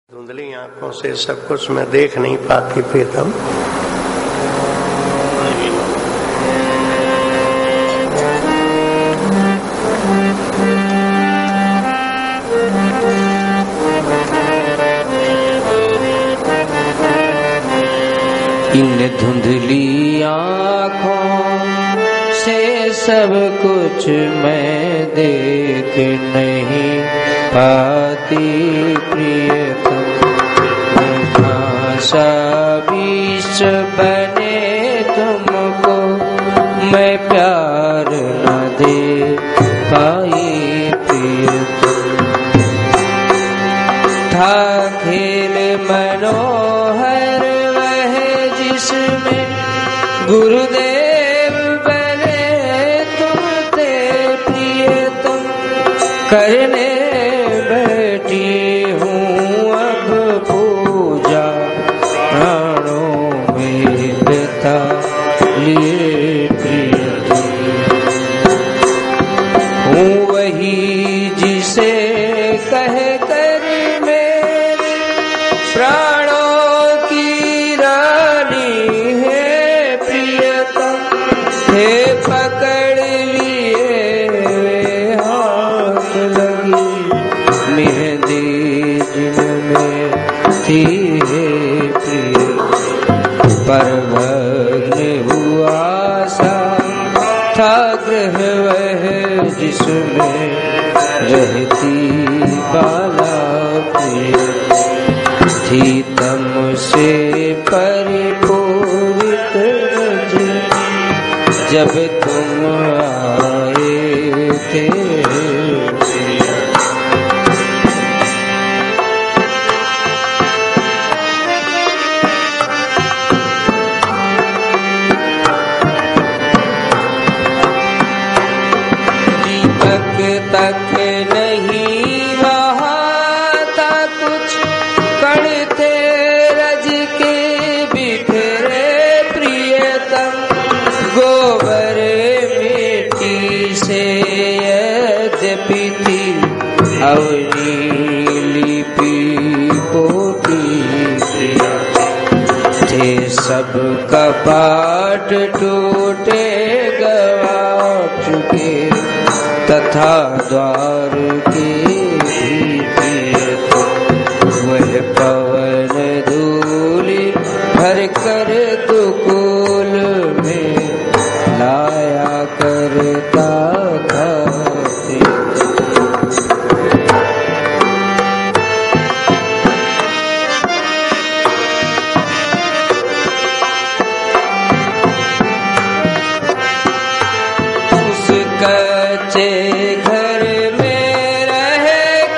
धुंधली आंखों से सब कुछ मैं देख नहीं पाती प्रीतम। इन धुंधली आँखों से सब कुछ मैं देख नहीं पाती प्रियतम। सा बीच बने तुमको मैं प्यार न दे पाई प्रियतम। था खेल मनोहर वह जिसमें गुरुदेव बने तुम थे प्रियतम। करने बैठी हूँ अब पूजा प्राणों में बिता लिए प्रियतम। हूँ वही जिसे कह कर मेरे प्राणों की रानी है प्रियतम। हे पकड़ लिए वे हाथ लगी मेहंदी जिनमें थी है प्रियतम। पर भग्न हुआ सा था ग्रह वह जिसमें रहती बाला प्रियतम। थी तम से परिपूरित जब तुम आए थे। दीपक तक नहीं रहा था कुछ कण थे रज के बिखरे प्रियतम। गोबर मिट्टी से यद्यपि थी अवनी लिपि पोती थे सब कपाट टूटे गवा चुके तथा द्वार के वह पवन धूलि भर कर दुकुल में लाया करता था। उस कच्चे घर में रह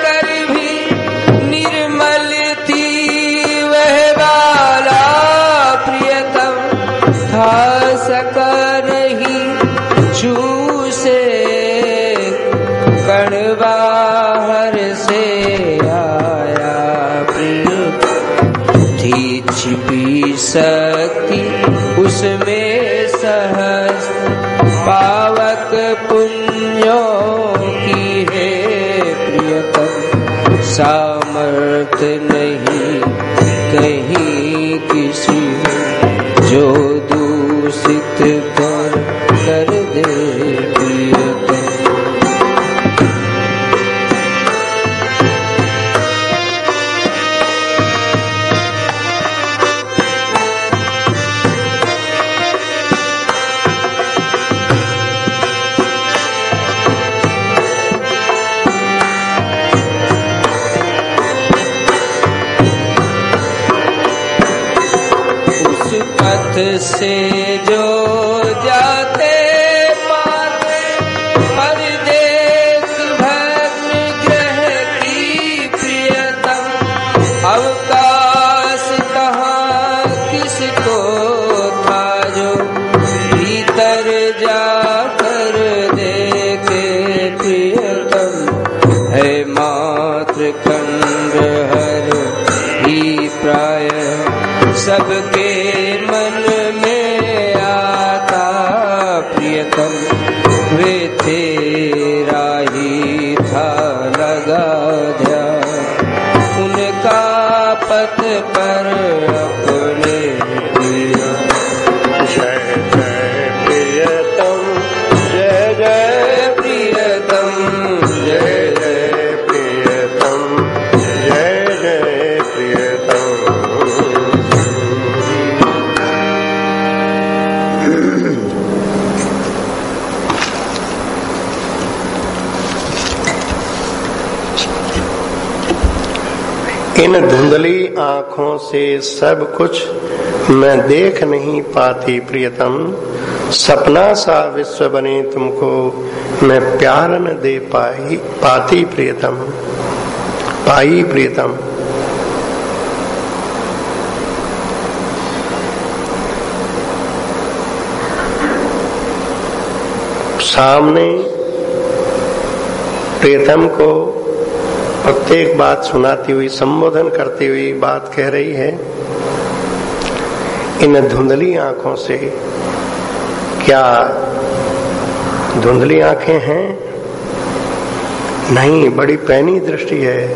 कर भी निर्मल थी वह बाला प्रियतम। था सका नहीं छू से कण बाहर से आया प्रियतम। थी छिपी शक्ति उसमें सहस्त्र पावक पुण्यों की है प्रियतम। सामर्थ नहीं कहीं किसी जो दूषित कर दे प्रियतम। पथ से जो जाते पाते परदेश भद्र ग्रह की प्रियतम। अवकाश कहाँ किसको था जो भीतर जाकर देखे प्रियतम। है मात्र खंड हर ही प्राय सबके मन में आता प्रियतम। वे तेरा ही था लगा ध्यान उनका पथ पर अपने प्रिय। जय जय प्रियतम, जय जय प्रियतम, जय जय प्रियतम, जय जय प्रियतम। इन धुंधली आँखों से सब कुछ मैं देख नहीं पाती प्रियतम, सपना सा विश्व बने तुमको मैं प्यार न दे पाती प्रियतम, पाई प्रियतम। सामने प्रियतम को प्रत्येक बात सुनाती हुई, संबोधन करती हुई बात कह रही है। इन धुंधली आंखों से, क्या धुंधली आंखें हैं? नहीं, बड़ी पैनी दृष्टि है।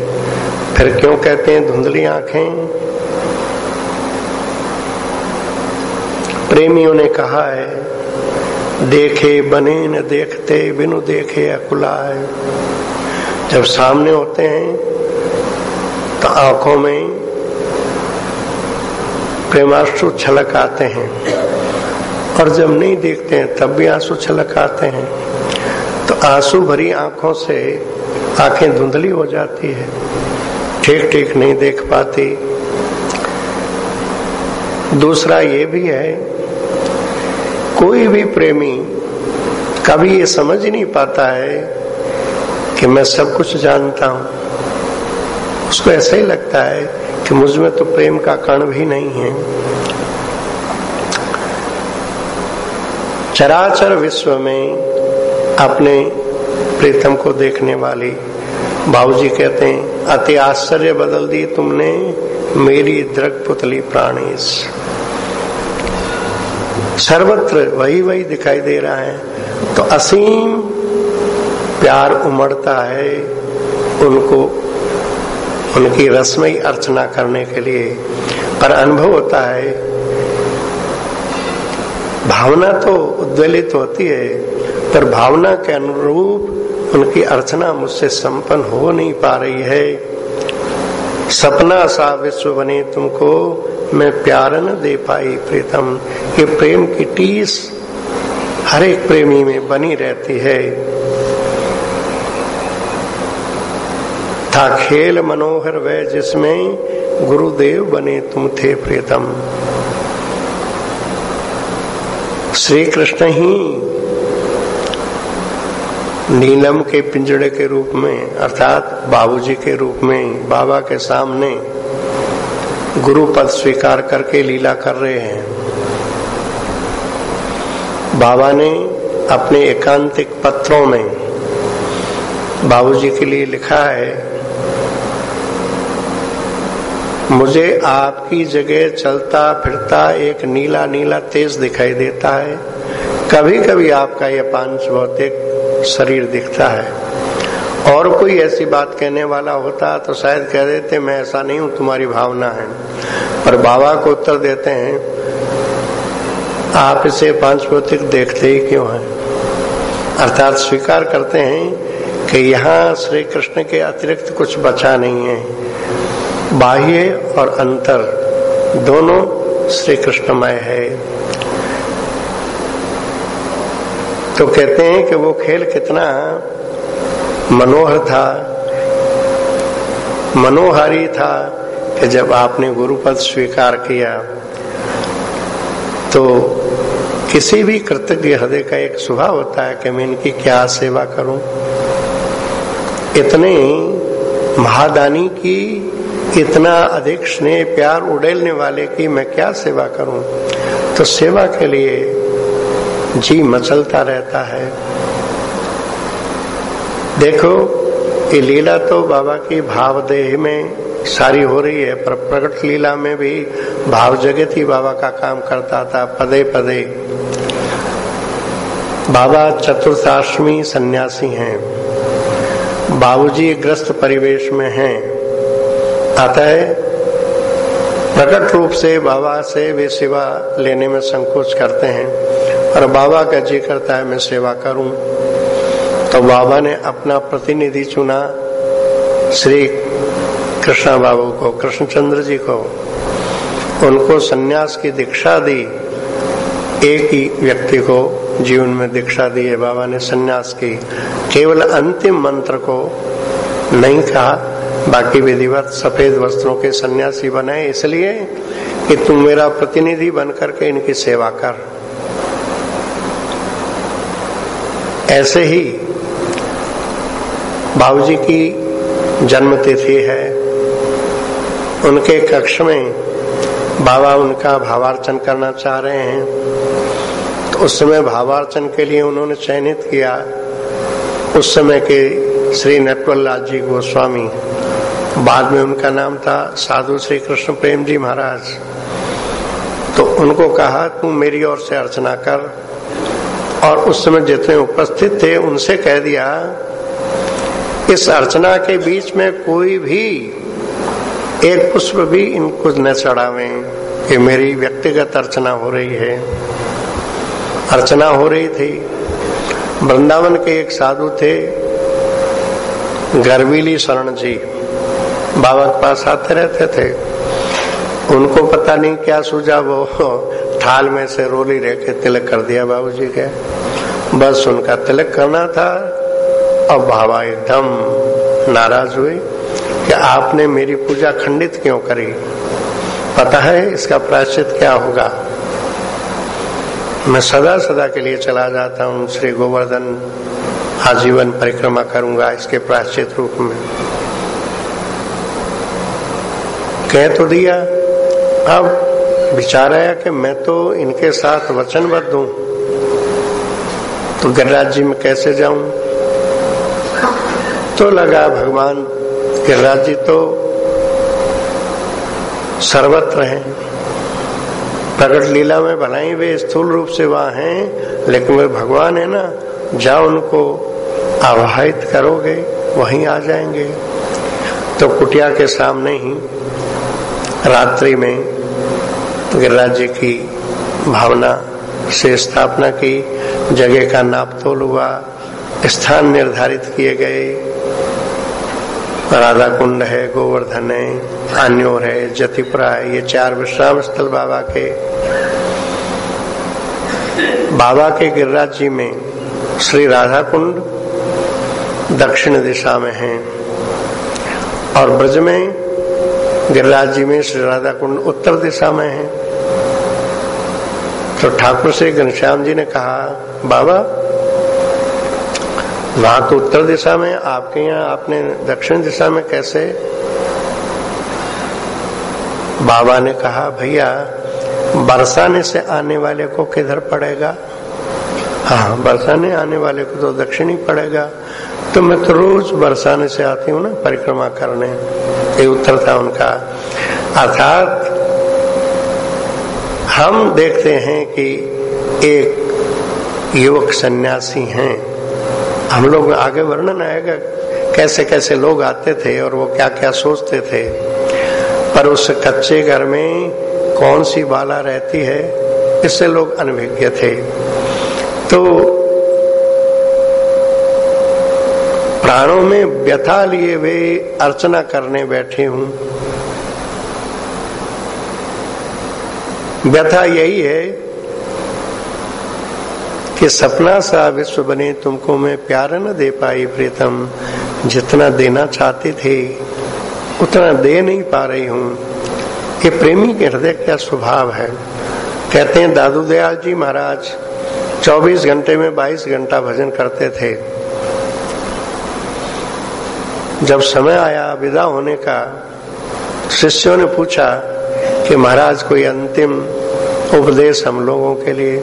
फिर क्यों कहते हैं धुंधली आंखें? प्रेमियों ने कहा है, देखे बने न देखते, बिनु देखे अकुलाए। जब सामने होते हैं तो आंखों में प्रेमाश्रु छलक आते हैं, और जब नहीं देखते हैं तब भी आंसू छलक आते हैं। तो आंसू भरी आंखों से आंखें धुंधली हो जाती है, ठीक ठीक नहीं देख पाती। दूसरा ये भी है, कोई भी प्रेमी कभी ये समझ ही नहीं पाता है कि मैं सब कुछ जानता हूं। उसको ऐसा ही लगता है कि मुझ में तो प्रेम का कण भी नहीं है। चराचर विश्व में अपने प्रीतम को देखने वाली बाबूजी कहते हैं, अति आश्चर्य बदल दी तुमने मेरी दृढ़ पुतली प्राणेश। सर्वत्र वही वही दिखाई दे रहा है, तो असीम प्यार उमड़ता है उनको, उनकी रसमयी अर्चना करने के लिए। पर अनुभव होता है, भावना तो उद्वेलित होती है, पर भावना के अनुरूप उनकी अर्चना मुझसे संपन्न हो नहीं पा रही है। सपना सा विश्व बने तुमको मैं प्यार न दे पाई प्रीतम। ये प्रेम की टीस हर एक प्रेमी में बनी रहती है। था खेल मनोहर वह जिसमें गुरुदेव बने तुम थे प्रियतम। श्री कृष्ण ही नीलम के पिंजड़े के रूप में, अर्थात बाबूजी के रूप में बाबा के सामने गुरु पद स्वीकार करके लीला कर रहे हैं। बाबा ने अपने एकांतिक पत्रों में बाबूजी के लिए लिखा है, मुझे आपकी जगह चलता फिरता एक नीला नीला तेज दिखाई देता है। कभी कभी आपका यह पांच भौतिक शरीर दिखता है। और कोई ऐसी बात कहने वाला होता तो शायद कह देते मैं ऐसा नहीं हूं, तुम्हारी भावना है। पर बाबा को उत्तर देते हैं, आप इसे पांच भौतिक देखते ही क्यों हैं? अर्थात स्वीकार करते हैं कि यहाँ श्री कृष्ण के अतिरिक्त कुछ बचा नहीं है। बाह्य और अंतर दोनों श्री कृष्णमय है। तो कहते हैं कि वो खेल कितना मनोहर था, मनोहारी था कि जब आपने गुरुपद स्वीकार किया तो किसी भी कृतज्ञ हृदय का एक स्वभाव होता है कि मैं इनकी क्या सेवा करूं। इतने महादानी की इतना अधिक स्नेह प्यार उड़ेलने वाले की मैं क्या सेवा करूं। तो सेवा के लिए जी मचलता रहता है। देखो ये लीला तो बाबा की भावदेह में सारी हो रही है, पर प्रकट लीला में भी भाव जगत ही बाबा का काम करता था पदे पदे। बाबा चतुर्थाश्रमी सन्यासी हैं, बाबूजी ग्रस्त परिवेश में हैं। अतः प्रकट रूप से बाबा से वे सेवा लेने में संकोच करते हैं और बाबा का जी करता है मैं सेवा करूं। तो बाबा ने अपना प्रतिनिधि चुना, श्री कृष्णा बाबू को, कृष्णचंद्र जी को। उनको सन्यास की दीक्षा दी। एक ही व्यक्ति को जीवन में दीक्षा दी है बाबा ने सन्यास की। केवल अंतिम मंत्र को नहीं कहा, बाकी विधिवत सफेद वस्त्रों के सन्यासी बनाए, इसलिए कि तुम मेरा प्रतिनिधि बनकर के इनकी सेवा कर। ऐसे ही बाबूजी की जन्मतिथि है। उनके कक्ष में बाबा उनका भावार्चन करना चाह रहे हैं, तो उस समय भावार्चन के लिए उन्होंने चयनित किया उस समय के श्री नटवरलाल जी गोस्वामी। बाद में उनका नाम था साधु श्री कृष्ण प्रेम जी महाराज। तो उनको कहा तुम मेरी ओर से अर्चना कर। और उस समय जितने उपस्थित थे उनसे कह दिया इस अर्चना के बीच में कोई भी एक पुष्प भी इनको न चढ़ावें, ये मेरी व्यक्तिगत अर्चना हो रही है। अर्चना हो रही थी। वृंदावन के एक साधु थे गर्वीली शरण जी, बाबा के पास आते रहते थे। उनको पता नहीं क्या सूझा, वो थाल में से रोली रह के तिलक कर दिया बाबूजी के। बस उनका तिलक करना था। अब बाबा एकदम नाराज हुए कि आपने मेरी पूजा खंडित क्यों करी, पता है इसका प्रायश्चित क्या होगा। मैं सदा सदा के लिए चला जाता हूँ, श्री गोवर्धन आजीवन परिक्रमा करूंगा इसके प्रायश्चित रूप में। कह तो दिया, अब विचार आया कि मैं तो इनके साथ वचनबद्ध हूं, तो गिरिराज जी में कैसे जाऊं। तो लगा भगवान गिरिराज जी तो सर्वत्र हैं, प्रकट लीला में भलाई वे स्थूल रूप से वहां हैं, लेकिन वे भगवान है ना, जाओ उनको आवाहित करोगे वहीं आ जाएंगे। तो कुटिया के सामने ही रात्रि में गिरिराज जी की भावना से स्थापना की, जगह का नापतोल हुआ, स्थान निर्धारित किए गए। राधा कुंड है, गोवर्धन है, आन्योर है, जतिपुरा है, ये 4 विश्राम स्थल बाबा के। बाबा के गिरिराज जी में श्री राधा कुंड दक्षिण दिशा में है और ब्रज में गिरिराज जी में श्री राधा कुंड उत्तर दिशा में है। तो ठाकुर से घनश्याम जी ने कहा बाबा वहां तो उत्तर दिशा में, आपके यहाँ आपने दक्षिण दिशा में कैसे। बाबा ने कहा भैया बरसाने से आने वाले को किधर पड़ेगा। हाँ, बरसाने आने वाले को तो दक्षिण ही पड़ेगा। तो मैं तो रोज बरसाने से आती हूँ ना परिक्रमा करने। ये उत्तर था उनका। अर्थात हम देखते हैं कि एक युवक सन्यासी हैं, हम लोग आगे वर्णन आएगा कैसे कैसे लोग आते थे और वो क्या क्या soचते थे, पर उस कच्चे घर में कौन सी बाला रहती है इससे लोग अनभिज्ञ थे। तो प्राणों में व्यथा लिए वे अर्चना करने बैठे हूं। व्यथा यही है कि सपना सा विश्व बने तुमको मैं प्यार न दे पाई प्रीतम, जितना देना चाहती थी उतना दे नहीं पा रही हूं। ये प्रेमी के हृदय का स्वभाव है। कहते हैं दादू दयाल जी महाराज 24 घंटे में 22 घंटा भजन करते थे। जब समय आया विदा होने का, शिष्यों ने पूछा कि महाराज कोई अंतिम उपदेश हम लोगों के लिए।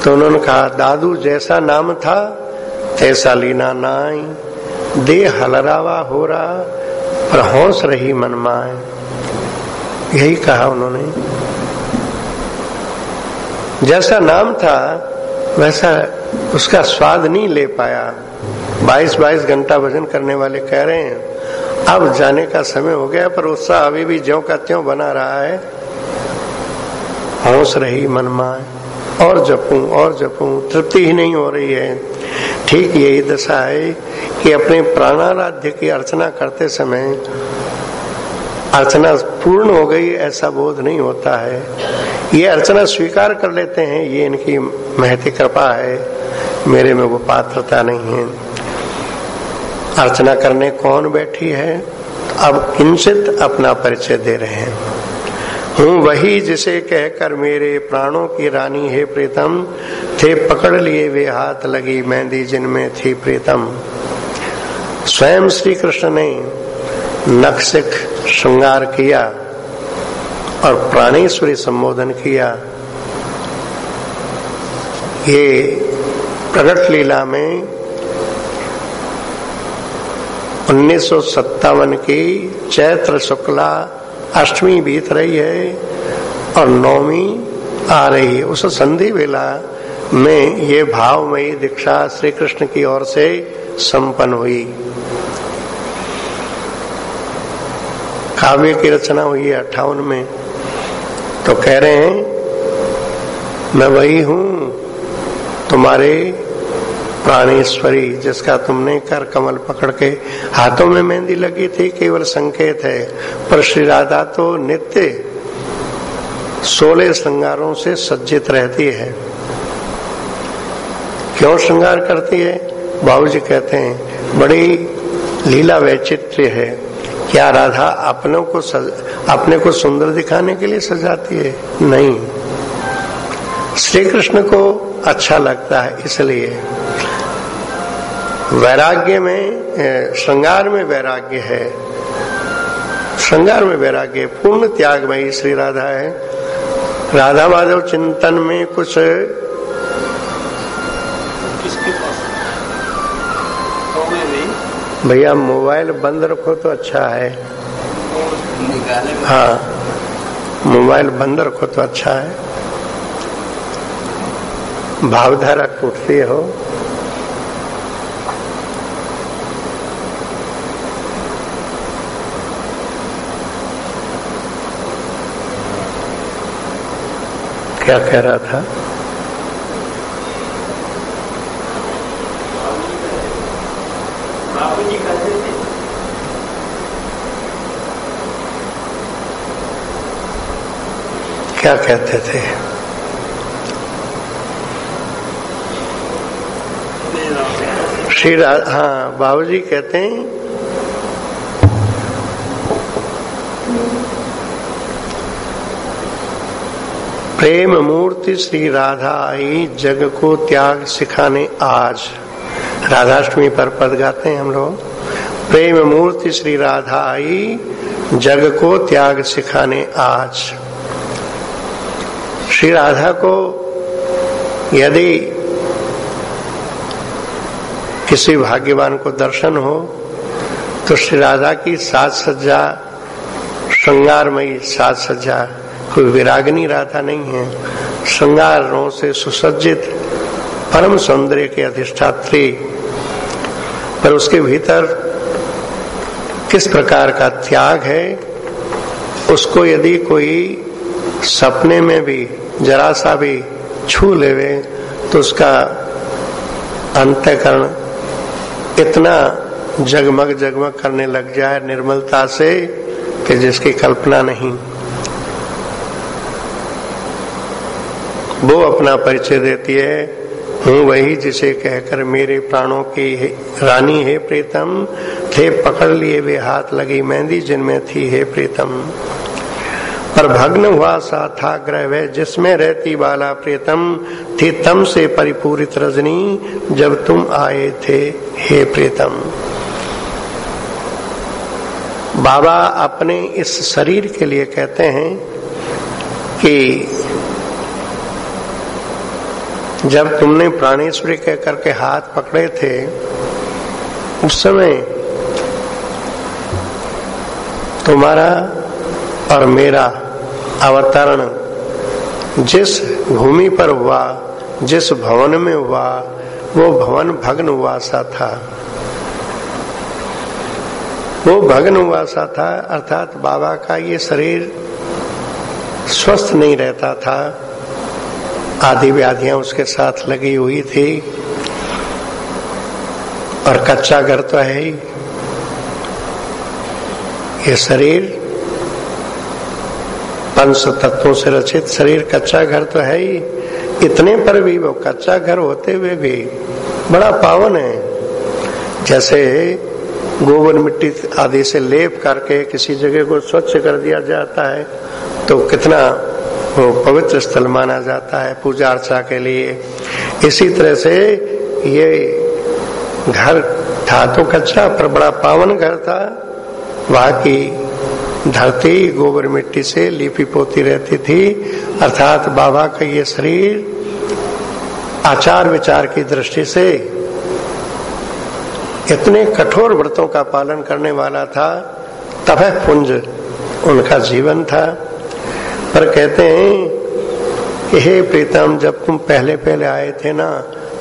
तो उन्होंने कहा दादू जैसा नाम था तैसा लीना नाई, दे हलरावा हो रहा पर हौस रही मनमाए। यही कहा उन्होंने। जैसा नाम था वैसा उसका स्वाद नहीं ले पाया। 22-22 घंटा भजन करने वाले कह रहे हैं अब जाने का समय हो गया, पर उत्साह अभी भी ज्यों का त्यों बना रहा है। होश रही मन माए, और जपूं, तृप्ति ही नहीं हो रही है। ठीक यही दशा है कि अपने प्राणाराध्य की अर्चना करते समय अर्चना पूर्ण हो गई ऐसा बोध नहीं होता है। ये अर्चना स्वीकार कर लेते हैं, ये इनकी महती कृपा है, मेरे में वो पात्रता नहीं है। अर्चना करने कौन बैठी है? अब किंचित अपना परिचय दे रहे हैं। हूँ वही जिसे कहकर मेरे प्राणों की रानी है प्रीतम, थे पकड़ लिए वे हाथ लगी मेहंदी जिनमें थी प्रीतम। स्वयं श्री कृष्ण ने नखशिख श्रृंगार किया और प्राणेश्वरी संबोधन किया। ये प्रकट लीला में 1957 की चैत्र शुक्ला अष्टमी बीत रही है और नवमी आ रही है। उस संधि वेला में ये भावमयी दीक्षा श्री कृष्ण की ओर से संपन्न हुई। काव्य की रचना हुई है 58 में। तो कह रहे हैं मैं वही हूं तुम्हारे प्राणेश्वरी, जिसका तुमने कर कमल पकड़ के, हाथों में मेहंदी लगी थी केवल संकेत है, पर श्री राधा तो नित्य 16 श्रृंगारों से सज्जित रहती है। क्यों श्रृंगार करती है? बाबूजी कहते हैं बड़ी लीला वैचित्र्य है। क्या राधा अपने को सुंदर दिखाने के लिए सजाती है? नहीं, श्री कृष्ण को अच्छा लगता है इसलिए। वैराग्य में, श्रृंगार में वैराग्य है, श्रृंगार में वैराग्य, पूर्ण त्यागमयी श्री राधा है। राधा माधव चिंतन में कुछ भैया मोबाइल बंद रखो तो अच्छा है। हाँ, मोबाइल बंद रखो तो अच्छा है। भावधारा टूटती हो। क्या कह रहा था? क्या कहते थे? श्री राधा, हाँ बाबूजी कहते हैं प्रेम मूर्ति श्री राधा आई जग को त्याग सिखाने आज। राधाष्टमी पर पद गाते हैं हम लोग। प्रेम मूर्ति श्री राधा आई जग को त्याग सिखाने आज। श्री राधा को यदि किसी भाग्यवान को दर्शन हो तो श्री राधा की साज सज्जा, श्रृंगारमयी साज सज्जा, कोई विरागनी राधा नहीं है, श्रृंगारों से सुसज्जित परम सौंदर्य के अधिष्ठात्री, पर उसके भीतर किस प्रकार का त्याग है उसको यदि कोई सपने में भी जरा सा भी छू लेवे तो उसका अंतःकरण इतना जगमग जगमग करने लग जाए निर्मलता से कि जिसकी कल्पना नहीं। वो अपना परिचय देती है, हूँ वही जिसे कहकर मेरे प्राणों की रानी है प्रीतम, थे पकड़ लिए वे हाथ लगी मेहंदी जिनमें थी है प्रीतम। पर भग्न हुआ सा था ग्रह वह जिसमें रहती बाला प्रीतम, थी तम से परिपूरित रजनी जब तुम आए थे हे प्रीतम। बाबा अपने इस शरीर के लिए कहते हैं कि जब तुमने प्राणेश्वरी कह करके हाथ पकड़े थे उस समय तुम्हारा और मेरा अवतरण जिस भूमि पर हुआ, जिस भवन में हुआ, वो भवन भग्न हुआ सा था। वो भग्न हुआ सा था, अर्थात बाबा का ये शरीर स्वस्थ नहीं रहता था, आदि व्याधियां उसके साथ लगी हुई थी, और कच्चा घर तो है ही। ये शरीर पंच तत्वों से रचित शरीर कच्चा घर तो है ही, इतने पर भी वो कच्चा घर होते हुए भी बड़ा पावन है। जैसे गोबर मिट्टी आदि से लेप करके किसी जगह को स्वच्छ कर दिया जाता है तो कितना वो पवित्र स्थल माना जाता है पूजा अर्चा के लिए। इसी तरह से ये घर था तो कच्चा पर बड़ा पावन घर था। वहां की धरती गोबर मिट्टी से लिपि पोती रहती थी, अर्थात बाबा का ये शरीर आचार विचार की दृष्टि से इतने कठोर व्रतों का पालन करने वाला था, तपः पुंज उनका जीवन था। पर कहते हैं कि हे प्रीतम, जब तुम पहले पहले आए थे ना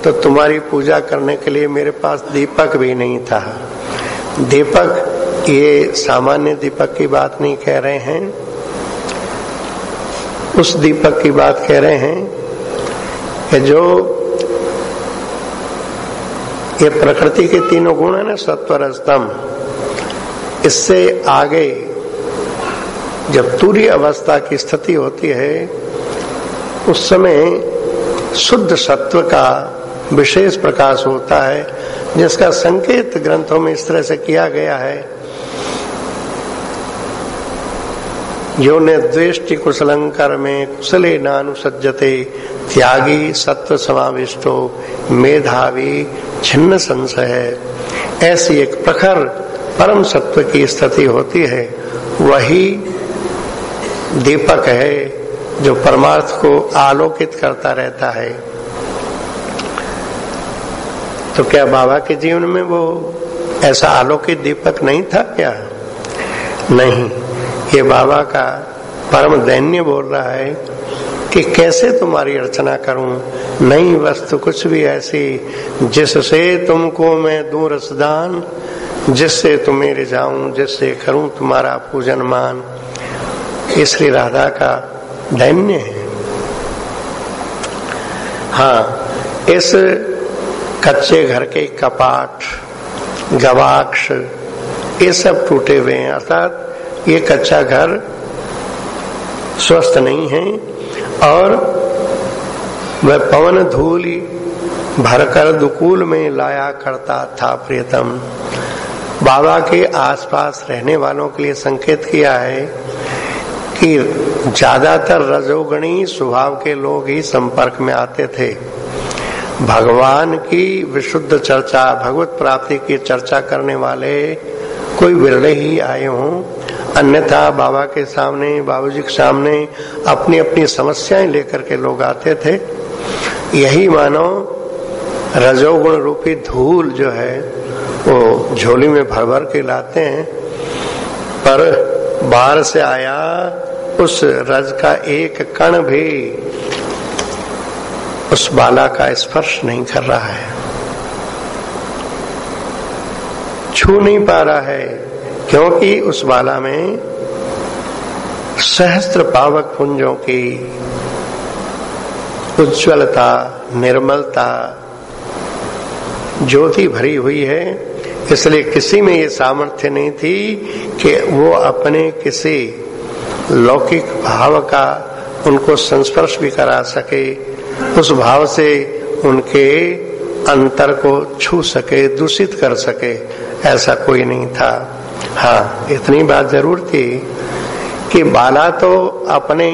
तो तुम्हारी पूजा करने के लिए मेरे पास दीपक भी नहीं था। दीपक, ये सामान्य दीपक की बात नहीं कह रहे हैं, उस दीपक की बात कह रहे हैं कि जो ये प्रकृति के तीनों गुण है ना, सत्व रज तम, इससे आगे जब तुरीय अवस्था की स्थिति होती है उस समय शुद्ध सत्व का विशेष प्रकाश होता है, जिसका संकेत ग्रंथों में इस तरह से किया गया है। यो निर्द्वेष्टि कुशलंकर में कुशले नानुसज्जते त्यागी सत्व समाविष्टो मेधावी छिन्न संशय है। ऐसी एक प्रखर परम सत्व की स्थिति होती है, वही दीपक है जो परमार्थ को आलोकित करता रहता है। तो क्या बाबा के जीवन में वो ऐसा आलोकित दीपक नहीं था क्या? नहीं, ये बाबा का परम दैन्य बोल रहा है कि कैसे तुम्हारी अर्चना करूं, नई वस्तु कुछ भी ऐसी जिससे तुमको मैं दूं रसदान, जिससे तुम्हें रिझाऊं, जिससे करूं तुम्हारा पूजन मान। ये श्री राधा का दैन्य है। हाँ, इस कच्चे घर के कपाट, गवाक्ष, ये सब टूटे हुए हैं, अर्थात ये कच्चा घर स्वस्थ नहीं है और वह पवन धूलि भरकर दुकूल में लाया करता था प्रियतम। बाबा के आसपास रहने वालों के लिए संकेत किया है कि ज्यादातर रजोगुणी स्वभाव के लोग ही संपर्क में आते थे। भगवान की विशुद्ध चर्चा, भगवत प्राप्ति की चर्चा करने वाले कोई विरले ही आए हों, अन्यथा बाबा के सामने, बाबूजी के सामने अपनी अपनी समस्याएं लेकर के लोग आते थे। यही मानो रजोगुण रूपी धूल जो है वो झोली में भर भर के लाते हैं, पर बाहर से आया उस रज का एक कण भी उस बाला का स्पर्श नहीं कर रहा है, छू नहीं पा रहा है, क्योंकि उस बाला में सहस्त्र पावक पुंजों की उज्ज्वलता, निर्मलता, ज्योति भरी हुई है। इसलिए किसी में ये सामर्थ्य नहीं थी कि वो अपने किसी लौकिक भाव का उनको संस्पर्श भी करा सके, उस भाव से उनके अंतर को छू सके, दूषित कर सके, ऐसा कोई नहीं था। हाँ, इतनी बात जरूर थी कि बाला तो अपने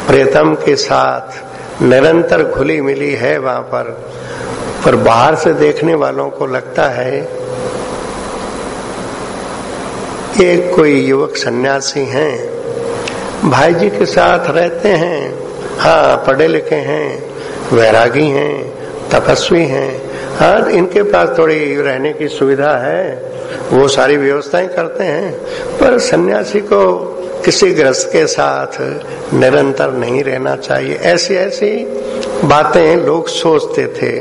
प्रियतम के साथ निरंतर घुली मिली है वहां पर बाहर से देखने वालों को लगता है ये कोई युवक सन्यासी हैं, भाई जी के साथ रहते हैं, हाँ पढ़े लिखे हैं, वैरागी हैं, तपस्वी हैं, हाँ इनके पास थोड़ी रहने की सुविधा है, वो सारी व्यवस्थाएं करते हैं, पर सन्यासी को किसी गृहस्थ के साथ निरंतर नहीं रहना चाहिए। ऐसी ऐसी बातें लोग सोचते थे,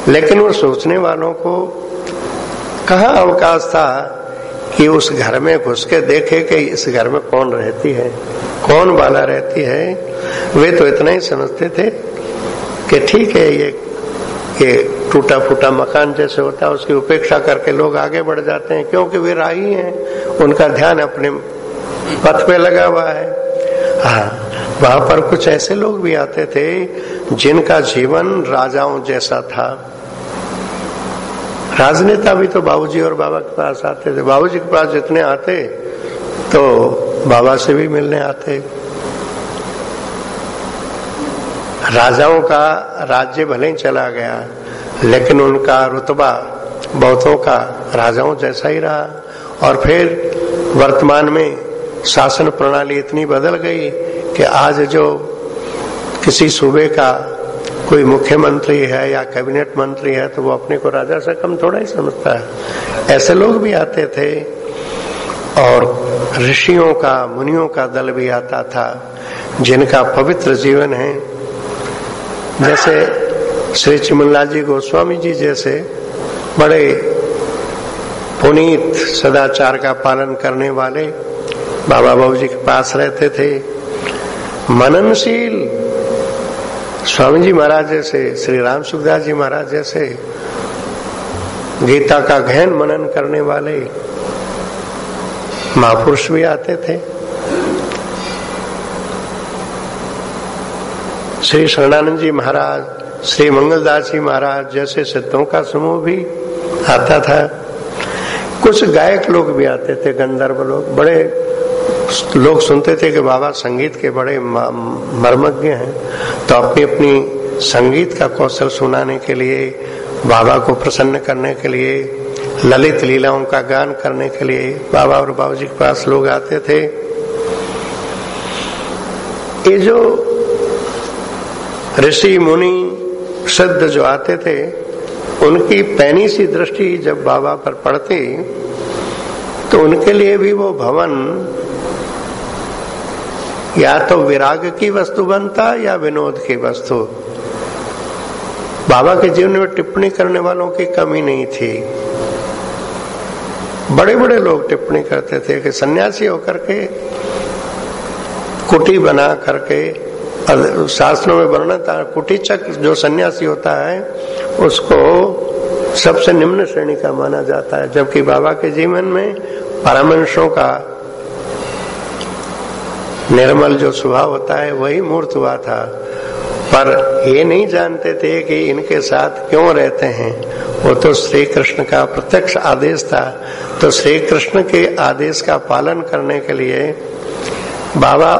लेकिन वो सोचने वालों को कहाँ अवकाश था कि उस घर में घुस के देखे कि इस घर में कौन रहती है, कौन बाला रहती है। वे तो इतना ही समझते थे कि ठीक है, ये टूटा फूटा मकान जैसे होता है उसकी उपेक्षा करके लोग आगे बढ़ जाते हैं, क्योंकि वे राही हैं, उनका ध्यान अपने पथ पे लगा हुआ है। हाँ, वहां पर कुछ ऐसे लोग भी आते थे जिनका जीवन राजाओं जैसा था। राजनेता भी तो बाबूजी और बाबा के पास आते थे। बाबूजी के पास जितने आते तो बाबा से भी मिलने आते। राजाओं का राज्य भले ही चला गया, लेकिन उनका रुतबा बहुतों का राजाओं जैसा ही रहा। और फिर वर्तमान में शासन प्रणाली इतनी बदल गई कि आज जो किसी सूबे का कोई मुख्यमंत्री है या कैबिनेट मंत्री है तो वो अपने को राजा से कम थोड़ा ही समझता है। ऐसे लोग भी आते थे और ऋषियों का, मुनियों का दल भी आता था जिनका पवित्र जीवन है। जैसे श्री चिमनलाल जी गोस्वामी जी जैसे बड़े पुनीत सदाचार का पालन करने वाले बाबा बाबूजी के पास रहते थे। मननशील स्वामी जी महाराज जैसे, श्री राम सुखदास जी महाराज जैसे गीता का गहन मनन करने वाले महापुरुष भी आते थे। श्री शरणानंद जी महाराज, श्री मंगलदास जी महाराज जैसे सिद्धों का समूह भी आता था। कुछ गायक लोग भी आते थे, गंधर्व लोग। बड़े लोग सुनते थे कि बाबा संगीत के बड़े मर्मज्ञ हैं, तो अपनी अपनी संगीत का कौशल सुनाने के लिए, बाबा को प्रसन्न करने के लिए, ललित लीलाओं का गान करने के लिए बाबा और बाबूजी के पास लोग आते थे। ये जो ऋषि मुनि सिद्ध जो आते थे, उनकी पैनी सी दृष्टि जब बाबा पर पड़ती तो उनके लिए भी वो भवन या तो विराग की वस्तु बनता या विनोद की वस्तु। बाबा के जीवन में टिप्पणी करने वालों की कमी नहीं थी। बड़े बड़े लोग टिप्पणी करते थे कि सन्यासी होकर के कुटी बना करके, शास्त्रों में वर्णन था कुटीचक जो सन्यासी होता है उसको सबसे निम्न श्रेणी का माना जाता है, जबकि बाबा के जीवन में परमहंसों का निर्मल जो स्वभाव होता है वही मूर्त हुआ था। पर ये नहीं जानते थे कि इनके साथ क्यों रहते हैं। वो तो श्री कृष्ण का प्रत्यक्ष आदेश था, तो श्री कृष्ण के आदेश का पालन करने के लिए बाबा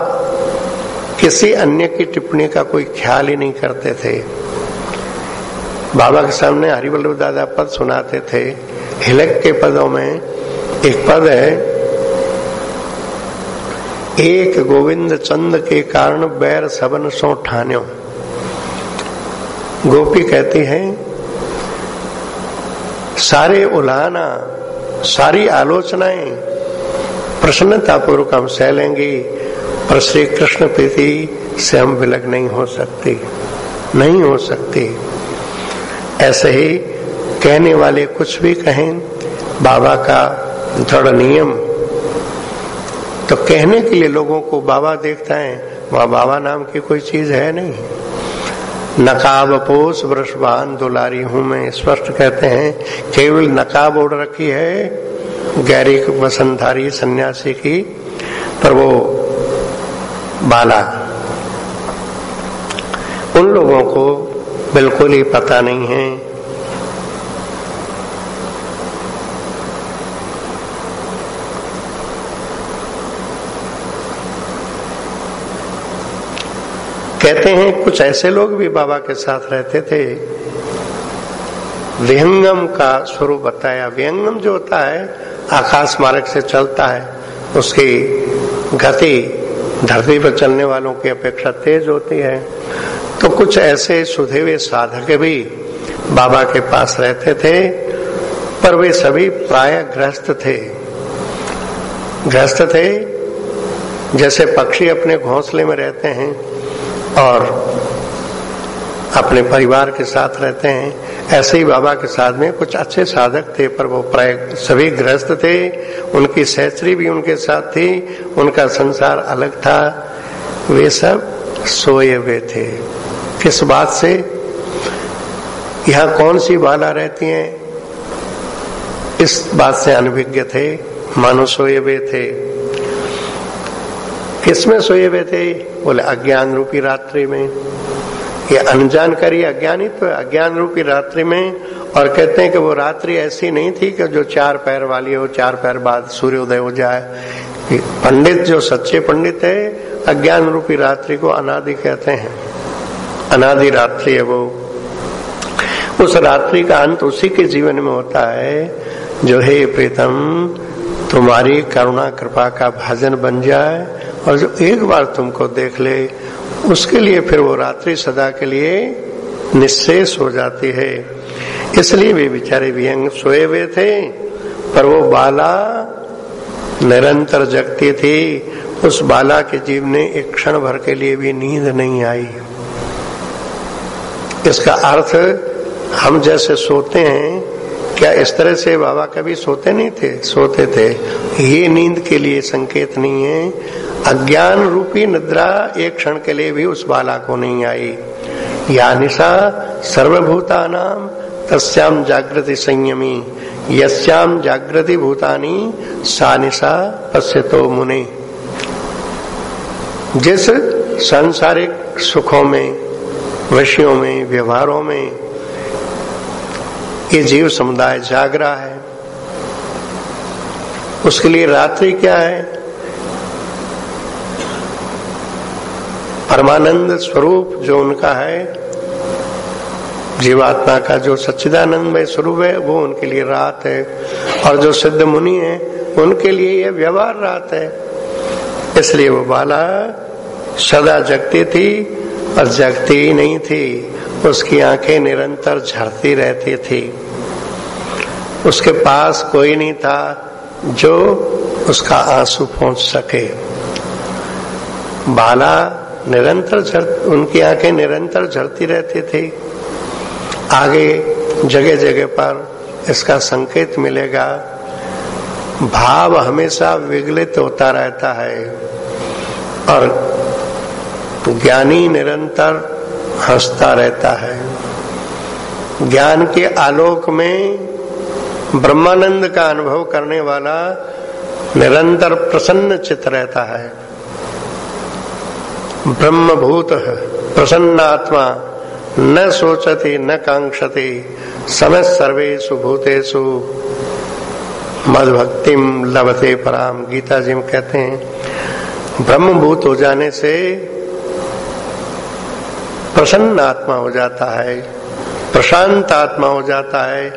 किसी अन्य की टिप्पणी का कोई ख्याल ही नहीं करते थे। बाबा के सामने हरिवल्लभ दादा पद सुनाते थे। हिलक के पदों में एक पद है, एक गोविंद चंद के कारण बैर सबन सो ठान्यो। गोपी कहती है सारे उलाहना, सारी आलोचनाएं प्रसन्नतापूर्वक हम सह लेंगे, पर श्री कृष्ण प्रीति से हम विलग नहीं हो सकती, नहीं हो सकती। ऐसे ही कहने वाले कुछ भी कहें, बाबा का दृढ़ नियम। तो कहने के लिए लोगों को बाबा देखता है, वहां बाबा नाम की कोई चीज है नहीं। नकाब पोस वृषभान दुलारी हूं मैं, स्पष्ट कहते हैं। केवल नकाब ओढ़ रखी है गैरी वसंतधारी सन्यासी की, पर वो बाला। उन लोगों को बिल्कुल ही पता नहीं है कहते हैं कुछ ऐसे लोग भी बाबा के साथ रहते थे। विहंगम का स्वरूप बताया। विहंगम जो होता है आकाश मार्ग से चलता है, उसकी गति धरती पर चलने वालों की अपेक्षा तेज होती है। तो कुछ ऐसे सुधे हुए साधक भी बाबा के पास रहते थे, पर वे सभी प्राय गृहस्थ थे। गृहस्थ थे जैसे पक्षी अपने घोंसले में रहते हैं और अपने परिवार के साथ रहते हैं। ऐसे ही बाबा के साथ में कुछ अच्छे साधक थे, पर वो प्राय सभी गृहस्थ थे। उनकी सहचरी भी उनके साथ थी, उनका संसार अलग था। वे सब सोए हुए थे। किस बात से? यहाँ कौन सी बाला रहती हैं, इस बात से अनभिज्ञ थे। मानो सोए हुए थे। किसमें सोए हुए थे? बोले अज्ञान रूपी रात्रि में। ये अनजानकारी अज्ञानित्व है, अज्ञान रूपी रात्रि में। और कहते हैं कि वो रात्रि ऐसी नहीं थी कि जो 4 पैर वाली हो, 4 पैर बाद सूर्योदय हो जाए। पंडित जो सच्चे पंडित है, अज्ञान रूपी रात्रि को अनादि कहते हैं। अनादि रात्रि है वो। उस रात्रि का अंत उसी के जीवन में होता है जो हे प्रीतम तुम्हारी करुणा कृपा का भाजन बन जाए, और जो एक बार तुमको देख ले उसके लिए फिर वो रात्रि सदा के लिए निश्शेष हो जाती है। इसलिए वे बेचारे विहंग सोए हुए थे, पर वो बाला निरंतर जगती थी। उस बाला के जीव ने एक क्षण भर के लिए भी नींद नहीं आई। इसका अर्थ हम जैसे सोते हैं, क्या इस तरह से बाबा कभी सोते नहीं थे? सोते थे। ये नींद के लिए संकेत नहीं है। अज्ञान रूपी निद्रा एक क्षण के लिए भी उस बाला को नहीं आई। या निशा सर्वभूतानाम तस्याम जागृति संयमी यस्याम जागृति भूतानि सा निशा पश्यतो मुने। जिस सांसारिक सुखों में, विषयों में, व्यवहारों में ये जीव समुदाय जाग रहा है, उसके लिए रात्रि क्या है? परमानंद स्वरूप जो उनका है, जीवात्मा का जो सच्चिदानंदमय स्वरूप है, वो उनके लिए रात है। और जो सिद्ध मुनि है उनके लिए ये व्यवहार रात है। इसलिए वो बाला सदा जगती थी और जगती ही नहीं थी। उसकी आंखें निरंतर झरती रहती थी। उसके पास कोई नहीं था जो उसका आंसू पहुंच सके। बाला निरंतर उनकी आंखें निरंतर झरती रहती थी। आगे जगह जगह पर इसका संकेत मिलेगा। भाव हमेशा विगलित होता रहता है और ज्ञानी निरंतर हंसता रहता है। ज्ञान के आलोक में ब्रह्मानंद का अनुभव करने वाला निरंतर प्रसन्न चित्त रहता है। ब्रह्मभूत प्रसन्नात्मा न सोचति न कांक्षति समय सर्वेषु भूतेषु मद्भक्तिम लभते पराम। गीता जी में कहते हैं ब्रह्मभूत हो जाने से प्रसन्न आत्मा हो जाता है, प्रशांत आत्मा हो जाता है,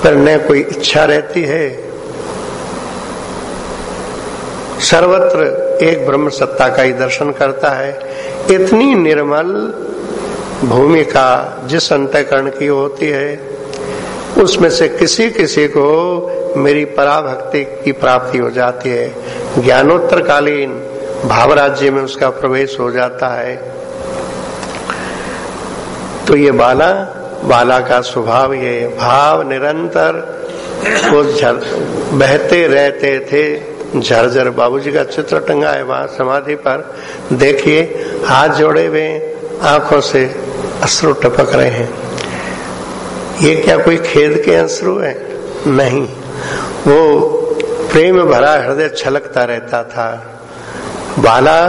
पर न कोई इच्छा रहती है। सर्वत्र एक ब्रह्म सत्ता का ही दर्शन करता है। इतनी निर्मल भूमिका जिस अंतःकरण की होती है, उसमें से किसी किसी को मेरी पराभक्ति की प्राप्ति हो जाती है। ज्ञानोत्तरकालीन भाव राज्य में उसका प्रवेश हो जाता है। तो ये बाला का स्वभाव ये भाव निरंतर वो बहते रहते थे। झरझर बाबूजी का चित्र टंगा है वहां समाधि पर, देखिए हाथ जोड़े हुए, आंखों से अश्रु टपक रहे हैं। ये क्या कोई खेद के अश्रु है? नहीं, वो प्रेम भरा हृदय छलकता रहता था। बाला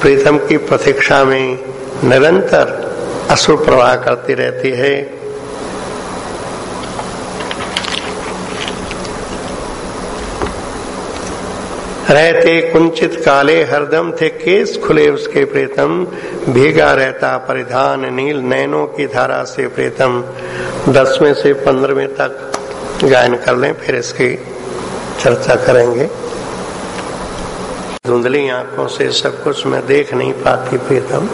प्रीतम की प्रतीक्षा में निरंतर अश्रु प्रवाह करती रहती है। रहते कुंचित काले हरदम थे केस खुले उसके प्रीतम, भीगा रहता परिधान नील नैनों की धारा से प्रीतम। 10वें से 15वें तक गायन कर लें, फिर इसकी चर्चा करेंगे। धुंधली आंखों से सब कुछ मैं देख नहीं पाती प्रीतम,